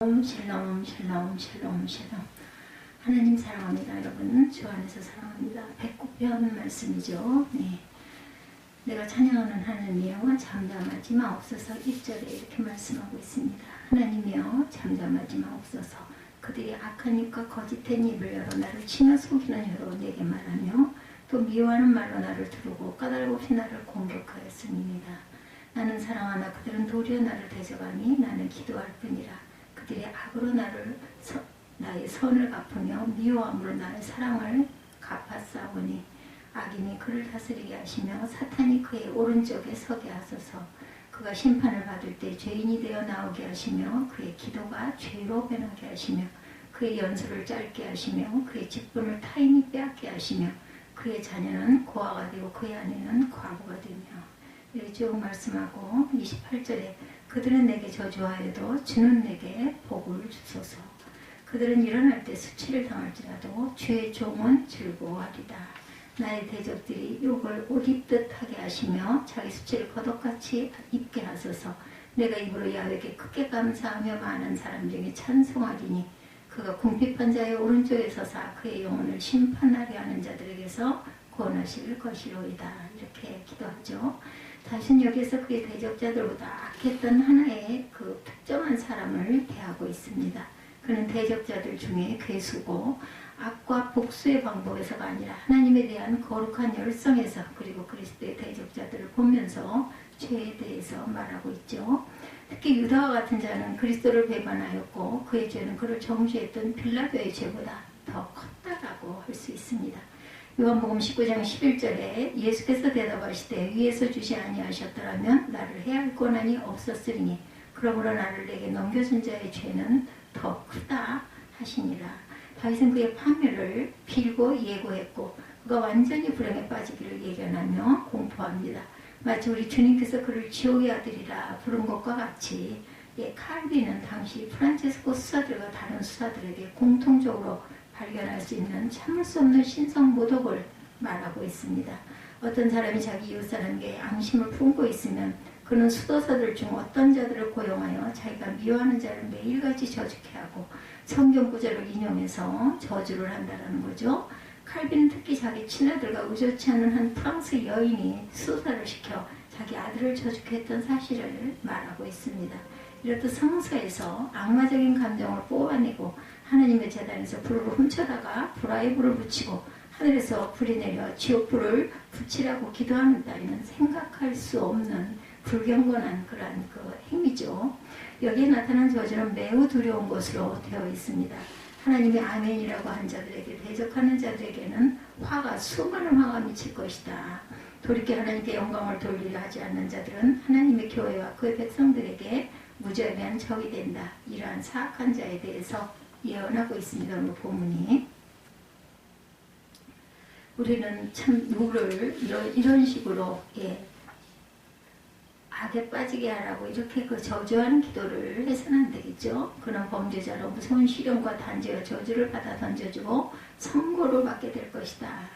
샬롬 샬롬 샬롬 샬롬. 하나님 사랑합니다. 여러분 주 안에서 사랑합니다. 배꼽편 말씀이죠. 네. 내가 찬양하는 하나님이여 잠잠하지 마옵소서. 1절에 이렇게 말씀하고 있습니다. 하나님이여 잠잠하지 마옵소서. 그들이 악한 입과 거짓된 입을 열어 나를 치며 속이는 혀로 내게 말하며 또 미워하는 말로 나를 두르고 까닭 없이 나를 공격하였음이니라. 나는 사랑하나 그들은 도리어 나를 대적하니 나는 기도할 뿐이라. 그들이 악으로 나의 선을 갚으며 미워함으로 나의 사랑을 갚았사오니 악인이 그를 다스리게 하시며 사탄이 그의 오른쪽에 서게 하소서. 그가 심판을 받을 때 죄인이 되어 나오게 하시며 그의 기도가 죄로 변하게 하시며 그의 연수를 짧게 하시며 그의 직분을 타인이 빼앗게 하시며 그의 자녀는 고아가 되고 그의 아내는 과부가 되며. 이렇게 쭉 말씀하고 28절에 그들은 내게 저주하여도 주는 내게 복을 주소서. 그들은 일어날 때 수치를 당할지라도 주의 종은 즐거워하리다. 나의 대적들이 욕을 옷 입듯 하게 하시며 자기 수치를 겉옷같이 입게 하소서. 내가 입으로 야훼에게 크게 감사하며 많은 사람 중에 찬송하리니 그가 궁핍한 자의 오른쪽에 서사 그의 영혼을 심판하게 하는 자들에게서 구원하실 것이로이다. 이렇게 기도하죠. 다시는 여기에서 그의 대적자들보다 악했던 하나의 그 특정한 사람을 대하고 있습니다. 그는 대적자들 중에 괴수고 악과 복수의 방법에서가 아니라 하나님에 대한 거룩한 열성에서 그리고 그리스도의 대적자들을 보면서 죄에 대해서 말하고 있죠. 특히 유다와 같은 자는 그리스도를 배반하였고 그의 죄는 그를 정죄했던 빌라도의 죄보다 더 컸다라고 할 수 있습니다. 요한복음 19장 11절에 예수께서 대답하시되 위에서 주시 아니하셨더라면 나를 해할 권한이 없었으리니 그러므로 나를 내게 넘겨준 자의 죄는 더 크다 하시니라. 다윗은 그의 파멸을 빌고 예고했고 그가 완전히 불행에 빠지기를 예견하며 공포합니다. 마치 우리 주님께서 그를 지옥의 아들이라 부른 것과 같이 칼빈은 당시 프란체스코 수사들과 다른 수사들에게 공통적으로 발견할 수 있는 참을 수 없는 신성 모독을 말하고 있습니다. 어떤 사람이 자기 이웃사람에게 앙심을 품고 있으면 그는 수도사들 중 어떤 자들을 고용하여 자기가 미워하는 자를 매일같이 저주케 하고 성경 구절을 인용해서 저주를 한다는 거죠. 칼빈은 특히 자기 친아들과 의젓치 않은 한 프랑스 여인이 수도사를 시켜 자기 아들을 저주케 했던 사실을 말하고 있습니다. 이렇듯 성서에서 악마적인 감정을 뽑아내고 하나님의 재단에서 불을 훔쳐다가 불화의 불을 붙이고 하늘에서 불이 내려 지옥불을 붙이라고 기도하는 따위는 생각할 수 없는 불경건한 그러한 그 행위죠. 여기에 나타난 저주는 매우 두려운 것으로 되어 있습니다. 하나님의 아멘이라고 한 자들에게 대적하는 자들에게는 화가 수많은 화가 미칠 것이다. 돌이켜 하나님께 영광을 돌리려 하지 않는 자들은 하나님의 교회와 그의 백성들에게 무죄한 적이 된다. 이러한 사악한 자에 대해서 예언하고 있습니다. 오늘 본문이. 우리는 참 누구를 이런 식으로 악에 빠지게 하라고 이렇게 그 저주하는 기도를 해서는 안 되겠죠. 그는 범죄자로 무서운 시련과 단죄와 저주를 받아 던져주고 선고를 받게 될 것이다.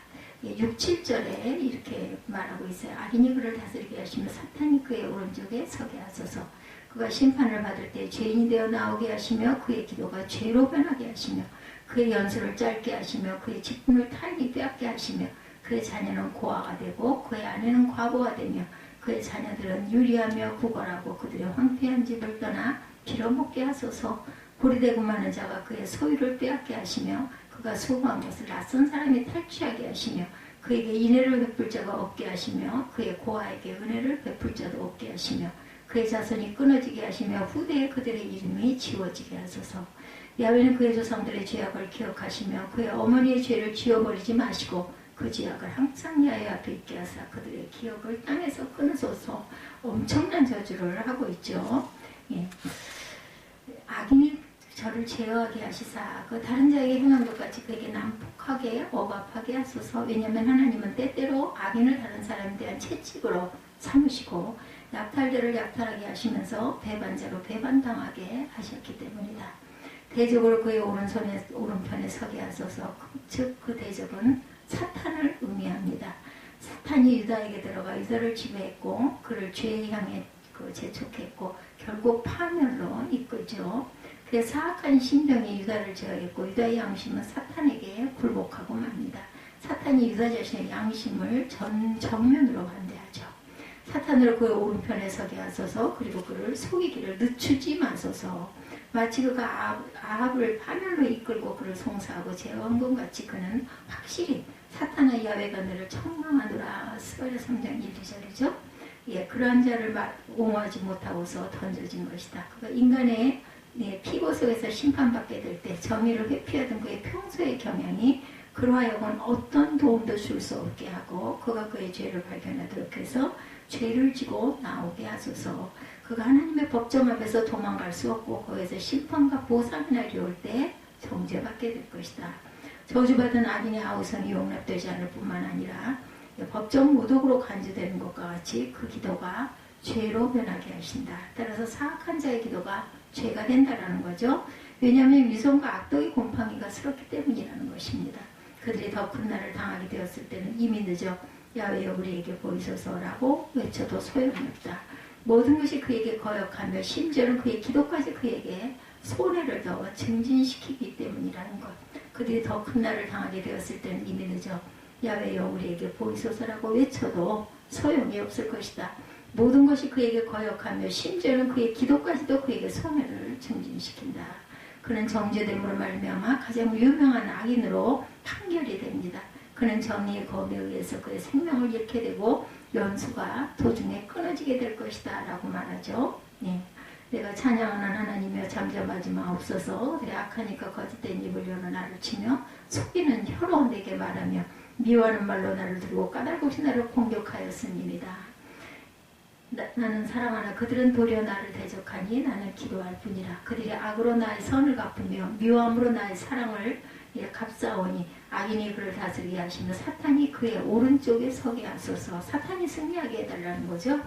6, 7절에 이렇게 말하고 있어요. 악인이 그를 다스리게 하시며 사탄이 그의 오른쪽에 서게 하소서. 그가 심판을 받을 때 죄인이 되어 나오게 하시며 그의 기도가 죄로 변하게 하시며 그의 연수를 짧게 하시며 그의 직분을 타인이 빼앗게 하시며 그의 자녀는 고아가 되고 그의 아내는 과부가 되며 그의 자녀들은 유리하며 구걸하고 그들의 황폐한 집을 떠나 빌어먹게 하소서. 고리되고 많은 자가 그의 소유를 빼앗게 하시며 그가 수고한 것을 낯선 사람이 탈취하게 하시며 그에게 인애를 베풀 자가 없게 하시며 그의 고아에게 은혜를 베풀 자도 없게 하시며 그의 자손이 끊어지게 하시며 후대에 그들의 이름이 지워지게 하소서. 야훼는 그의 조상들의 죄악을 기억하시며 그의 어머니의 죄를 지워버리지 마시고 그 죄악을 항상 야훼 앞에 있게 하사 그들의 기억을 땅에서 끊으소서. 엄청난 저주를 하고 있죠. 예. 악인이 저를 제어하게 하시사 그 다른 자에게 행한 것 같이 그에게 난폭하게 억압하게 하소서. 왜냐하면 하나님은 때때로 악인을 다른 사람에 대한 채찍으로 삼으시고 약탈자를 약탈하게 하시면서 배반자로 배반당하게 하셨기 때문이다. 대적으로 그의 오른편에 서게 하소서. 즉 그 대적은 사탄을 의미합니다. 사탄이 유다에게 들어가 유다를 지배했고 그를 죄에 향해 재촉했고 결국 파멸로 이끌죠. 그래서 사악한 심령이 유다를 제어했고 유다의 양심은 사탄에게 굴복하고 맙니다. 사탄이 유다 자신의 양심을 정면으로 반대하죠. 사탄으로 그의 오른편에 서게 하소서. 그리고 그를 속이기를 늦추지 마소서. 마치 그가 아합을 파멸로 이끌고 그를 송사하고 제어한 것 같이 그는 확실히 사탄의 야훼가 너를 청망하노라. 스가랴 3장 1절이죠. 예, 그러한 자를 옹호하지 못하고서 던져진 것이다. 그가 인간의 피보석에서 심판받게 될 때 정의를 회피하던 그의 평소의 경향이 그로 하여금 어떤 도움도 줄 수 없게 하고 그가 그의 죄를 발견하도록 해서 죄를 지고 나오게 하소서. 그가 하나님의 법정 앞에서 도망갈 수 없고 거기에서 심판과 보상의 날이 올 때 정죄받게 될 것이다. 저주받은 악인의 아우성이 용납되지 않을 뿐만 아니라 법정 모독으로 간주되는 것과 같이 그 기도가 죄로 변하게 하신다. 따라서 사악한 자의 기도가 죄가 된다라는 거죠. 왜냐하면 위선과 악독의 곰팡이가 스럽기 때문이라는 것입니다. 그들이 더 큰 날을 당하게 되었을 때는 이미 늦어 야훼여 우리에게 보이소서라고 외쳐도 소용이 없다. 모든 것이 그에게 거역하며 심지어는 그의 기도까지 그에게 손해를 더 증진시키기 때문이라는 것. 그들이 더 큰 날을 당하게 되었을 때는 이미 늦어 야훼여 우리에게 보이소서라고 외쳐도 소용이 없을 것이다. 모든 것이 그에게 거역하며 심지어는 그의 기도까지도 그에게 손해를 증진시킨다. 그는 정죄됨으로 말미암아 가장 유명한 악인으로 판결이 됩니다. 그는 정의의 검에 의해서 그의 생명을 잃게 되고 연수가 도중에 끊어지게 될 것이다 라고 말하죠. 네. 내가 찬양하는 하나님이여 잠잠하지 마옵소서. 그래 악하니까 거짓된 입을 열어 나를 치며 속이는 혀로 내게 말하며 미워하는 말로 나를 두르고 까닭없이 나를 공격하였음이니이다. 나는 사랑하나 그들은 도리어 나를 대적하니 나는 기도할 뿐이라. 그들이 악으로 나의 선을 갚으며 미워함으로 나의 사랑을 값싸오니 악인이 그를 다스리게 하시며 사탄이 그의 오른쪽에 서게 하소서. 사탄이 승리하게 해달라는 거죠.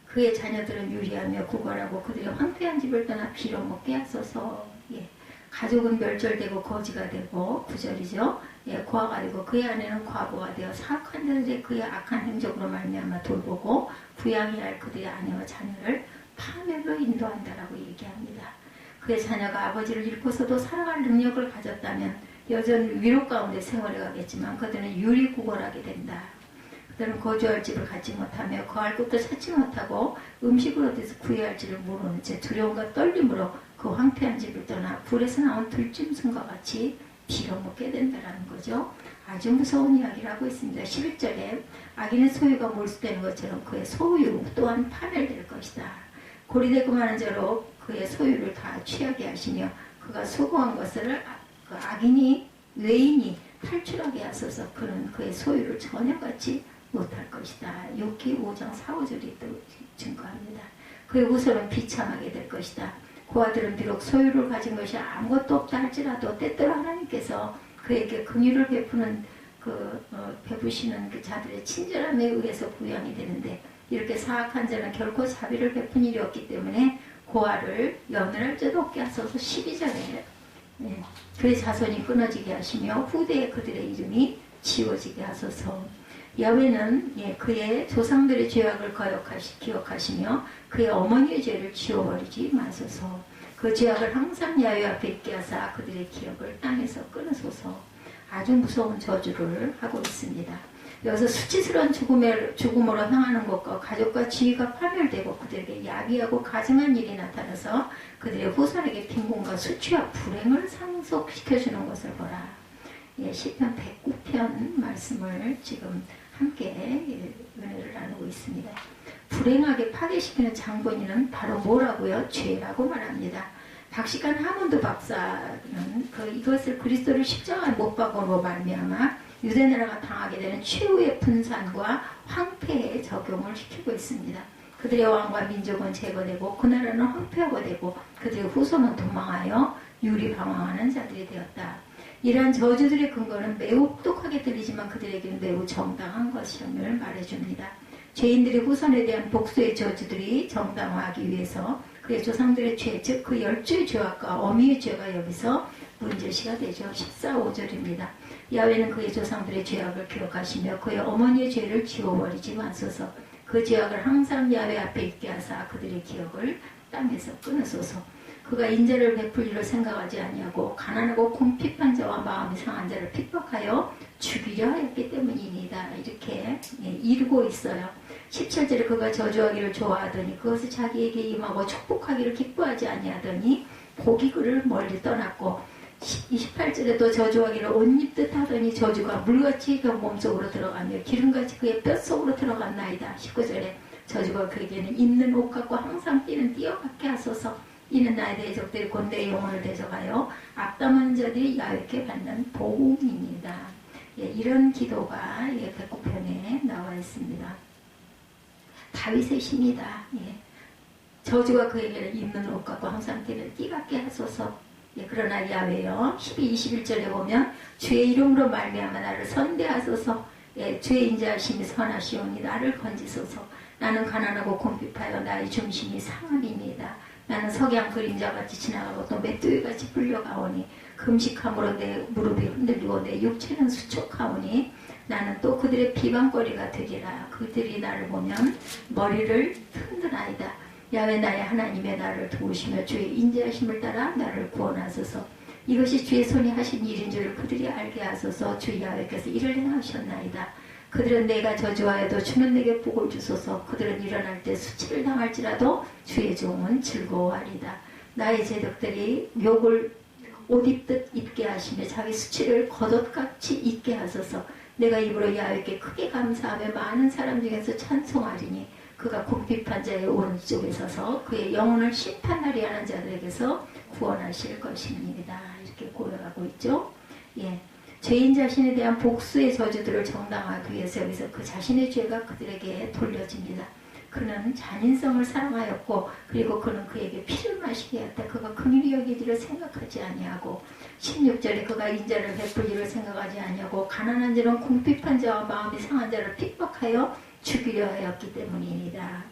그의 자녀들은 유리하며 구걸하고 그들의 황폐한 집을 떠나 빌어먹게 하소서. 예. 가족은 멸절되고 거지가 되고 9절이죠. 예, 고아가 되고 그의 아내는 과부가 되어 사악한 자들의 그의 악한 행적으로 말미암아 돌보고 부양해야 할 그들의 아내와 자녀를 파멸로 인도한다라고 얘기합니다. 그의 자녀가 아버지를 잃고서도 살아갈 능력을 가졌다면 여전히 위로 가운데 생활해 가겠지만 그들은 유리구걸하게 된다. 그들은 거주할 집을 갖지 못하며 거할 곳도 찾지 못하고 음식을 어디서 구해야 할지를 모르는 채 두려움과 떨림으로 그 황폐한 집을 떠나 불에서 나온 들짐승과 같이 빌어먹게 된다는 거죠. 아주 무서운 이야기를 하고 있습니다. 11절에 악인의 소유가 몰수되는 것처럼 그의 소유 또한 파멸될 것이다. 고리되고 마는 자로 그의 소유를 다 취하게 하시며 그가 수고한 것을 그 악인이 외인이 탈출하게 하소서. 그는 그의 소유를 전혀 갖지 못할 것이다. 욥기 5장 4, 5절이 또 증거합니다. 그의 후손은 비참하게 될 것이다. 고아들은 비록 소유를 가진 것이 아무것도 없다 할지라도 때때로 하나님께서 그에게 긍휼을 베푸시는 그 자들의 친절함에 의해서 부양이 되는데 이렇게 사악한 자는 결코 자비를 베푼 일이 없기 때문에 고아를 연을 자도 없게 하소서. 12절에 그의 자손이 끊어지게 하시며 후대에 그들의 이름이 지워지게 하소서. 야훼는 그의 조상들의 죄악을 기억하시며 그의 어머니의 죄를 지워버리지 마소서. 그 죄악을 항상 야훼 앞에 있게 하사 그들의 기억을 땅에서 끊으소서. 아주 무서운 저주를 하고 있습니다. 여기서 수치스러운 죽음으로 향하는 것과 가족과 지위가 파멸되고 그들에게 야비하고 가증한 일이 나타나서 그들의 후손에게 빈곤과 수치와 불행을 상속시켜주는 것을 보라. 시편 109편 말씀을 지금 함께 은혜를 나누고 있습니다. 불행하게 파괴시키는 장본인은 바로 뭐라고요? 죄라고 말합니다. 박식한 하몬드 박사는 이것을 그리스도를 십자가에 못 박음으로 말미암아 유대나라가 당하게 되는 최후의 분산과 황폐에 적용을 시키고 있습니다. 그들의 왕과 민족은 제거되고 그 나라는 황폐하게 되고 그들의 후손은 도망하여 유리방황하는 자들이 되었다. 이러한 저주들의 근거는 매우 혹독하게 들리지만 그들에게는 매우 정당한 것임을 말해줍니다. 죄인들의 후손에 대한 복수의 저주들이 정당화하기 위해서 그의 조상들의 죄, 즉 그 10주의 죄악과 어미의 죄가 여기서 문제시가 되죠. 14, 5절입니다. 야훼는 그의 조상들의 죄악을 기억하시며 그의 어머니의 죄를 지워버리지 마소서. 그 죄악을 항상 야훼 앞에 있게 하사 그들의 기억을 땅에서 끊으소서. 그가 인자를 베풀기를 생각하지 아니하고 가난하고 궁핍한 자와 마음이 상한 자를 핍박하여 죽이려 하였기 때문이니다. 이렇게 이루고 있어요. 17절에 그가 저주하기를 좋아하더니 그것을 자기에게 임하고 축복하기를 기뻐하지 아니하더니 복이 그를 멀리 떠났고 28절에도 저주하기를 옷 입듯 하더니 저주가 물같이 그 몸속으로 들어가며 기름같이 그의 뼛속으로 들어갔나이다. 19절에 저주가 그에게는 입는 옷 같고 항상 뛰는 띄어받게 하소서. 이는 나의 대적들이 곧 내 영혼을 대적하여 악담하는 자들이 야외께 받는 보응입니다. 이런 기도가 백구편에 나와 있습니다. 다윗의 시입니다. 저주가 그에게는 입는 옷 같고 항상 뛰는 띠 같게 하소서. 그러나 야외여 12, 21절에 보면 주의 이름으로 말미암아 나를 선대하소서. 주의 인자하심이 선하시오니 나를 건지소서. 나는 가난하고 궁핍하여 나의 중심이 상함입니다. 나는 석양 그림자같이 지나가고 또 메뚜기같이 불려가오니 금식함으로 내 무릎이 흔들리고 내 육체는 수척하오니 나는 또 그들의 비방거리가 되리라. 그들이 나를 보면 머리를 흔드나이다. 야외 나의 하나님의 나를 도우시며 주의 인자하심을 따라 나를 구원하소서. 이것이 주의 손이 하신 일인 줄 그들이 알게 하소서. 주 야외께서 이를 행하셨나이다. 그들은 내가 저주하여도 주는 내게 복을 주소서. 그들은 일어날 때 수치를 당할지라도 주의 종은 즐거워하리다. 나의 제독들이 욕을 옷 입듯 입게 하시며 자기 수치를 겉옷같이 입게 하소서. 내가 입으로 야훼께 크게 감사하며 많은 사람 중에서 찬송하리니 그가 궁핍한 자의 오른쪽에 서서 그의 영혼을 심판하리 하는 자들에게서 구원하실 것입니다. 이렇게 고백하고 있죠. 죄인 자신에 대한 복수의 저주들을 정당하기 위해서 여기서 그 자신의 죄가 그들에게 돌려집니다. 그는 잔인성을 사랑하였고 그리고 그는 그에게 피를 마시게 했다. 그가 긍휼히 여기기를 생각하지 아니하고 16절에 그가 인자를 베풀기를 생각하지 아니하고 가난한 자는 궁핍한 자와 마음이 상한 자를 핍박하여 죽이려 하였기 때문입니다.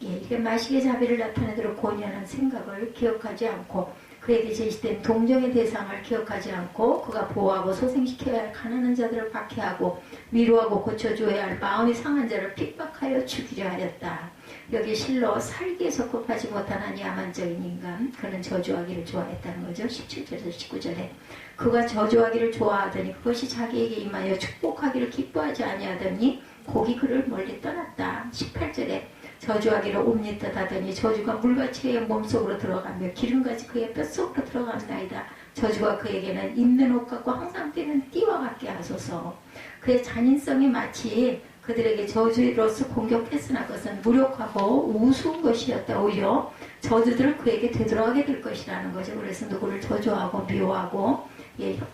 이게 마시게 자비를 나타내도록 권유하는 생각을 기억하지 않고 그에게 제시된 동정의 대상을 기억하지 않고 그가 보호하고 소생시켜야 할 가난한 자들을 박해하고 위로하고 고쳐줘야 할 마음이 상한 자를 핍박하여 죽이려 하였다. 여기 실로 살기에 적합하지 못한 한 야만적인 인간, 그는 저주하기를 좋아했다는 거죠. 17절에서 19절에 그가 저주하기를 좋아하더니 그것이 자기에게 임하여 축복하기를 기뻐하지 아니하더니 복이 그를 멀리 떠났다. 18절에 저주하기를 옴니뜻 하더니 저주가 물같이 그의 몸속으로 들어가며 기름같이 그의 뼛속으로 들어간나이다. 저주가 그에게는 입는 옷 같고 항상 뛰는 띠와 같게 하소서. 그의 잔인성이 마치 그들에게 저주로서 공격했으나 그것은 무력하고 우스운 것이었다. 오히려 저주들은 그에게 되돌아가게 될 것이라는 거죠. 그래서 누구를 저주하고 미워하고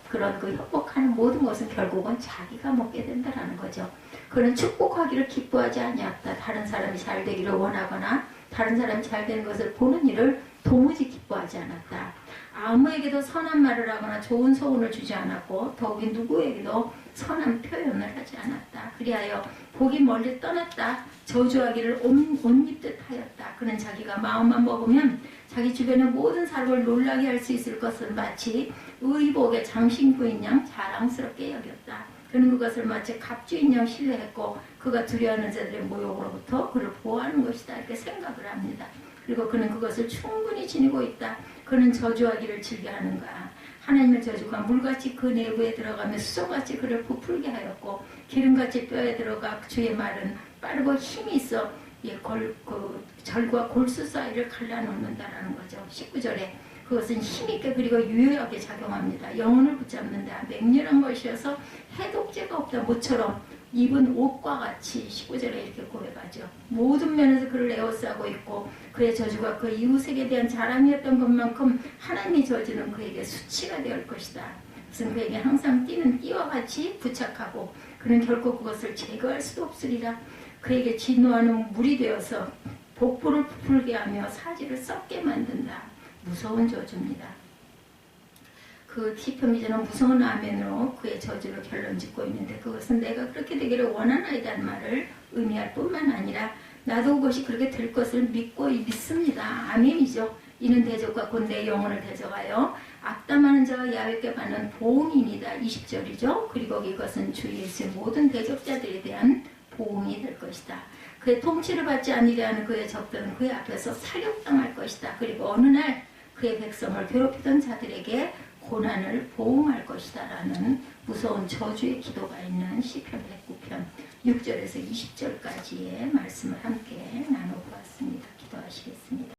그런 그 협박하는 모든 것은 결국은 자기가 먹게 된다는 거죠. 그는 축복하기를 기뻐하지 아니었다. 다른 사람이 잘 되기를 원하거나 다른 사람이 잘 되는 것을 보는 일을 도무지 기뻐하지 않았다. 아무에게도 선한 말을 하거나 좋은 소원을 주지 않았고 더욱이 누구에게도 선한 표현을 하지 않았다. 그리하여 복이 멀리 떠났다. 저주하기를 옷 입듯 하였다. 그는 자기가 마음만 먹으면 자기 주변의 모든 사람을 놀라게 할 수 있을 것을 마치 의복의 장신구인 양 자랑스럽게 여겼다. 그는 그것을 마치 갑주인 양 신뢰했고 그가 두려워하는 자들의 모욕으로부터 그를 보호하는 것이다. 이렇게 생각을 합니다. 그리고 그는 그것을 충분히 지니고 있다. 그는 저주하기를 즐겨하는가. 하나님의 저주가 물같이 그 내부에 들어가며 수정같이 그를 부풀게 하였고 기름같이 뼈에 들어가 주의 말은 빠르고 힘이 있어 절과 골수 사이를 갈라놓는다라는 거죠. 19절에 그것은 힘있게 그리고 유효하게 작용합니다. 영혼을 붙잡는다. 맹렬한 것이어서 해독제가 없다. 모처럼 입은 옷과 같이 19절에 이렇게 고백하죠. 모든 면에서 그를 에워싸고 있고 그의 저주가 그 이웃에게 대한 자랑이었던 것만큼 하나님의 저주는 그에게 수치가 될 것이다. 그것은 그에게 항상 뛰는 띠와 같이 부착하고 그는 결코 그것을 제거할 수도 없으리라. 그에게 진노하는 물이 되어서 복부를 부풀게 하며 사지를 썩게 만든다. 무서운 저주입니다. 그 티표미저는 무서운 아멘으로 그의 저주를 결론 짓고 있는데 그것은 내가 그렇게 되기를 원하나이다는 말을 의미할 뿐만 아니라 나도 그것이 그렇게 될 것을 믿습니다. 아멘이죠. 이는 대적과 곧 내 영혼을 대적하여 악담하는 자와 야훼께 받는 보응입니다. 20절이죠. 그리고 이것은 주 예수의 모든 대적자들에 대한 보응이 될 것이다. 그의 통치를 받지 아니게 하는 그의 적들은 그의 앞에서 사륙당할 것이다. 그리고 어느 날 그의 백성을 괴롭히던 자들에게 고난을 보응할 것이다 라는 무서운 저주의 기도가 있는 시편 109편 6절에서 20절까지의 말씀을 함께 나눠보았습니다. 기도하시겠습니다.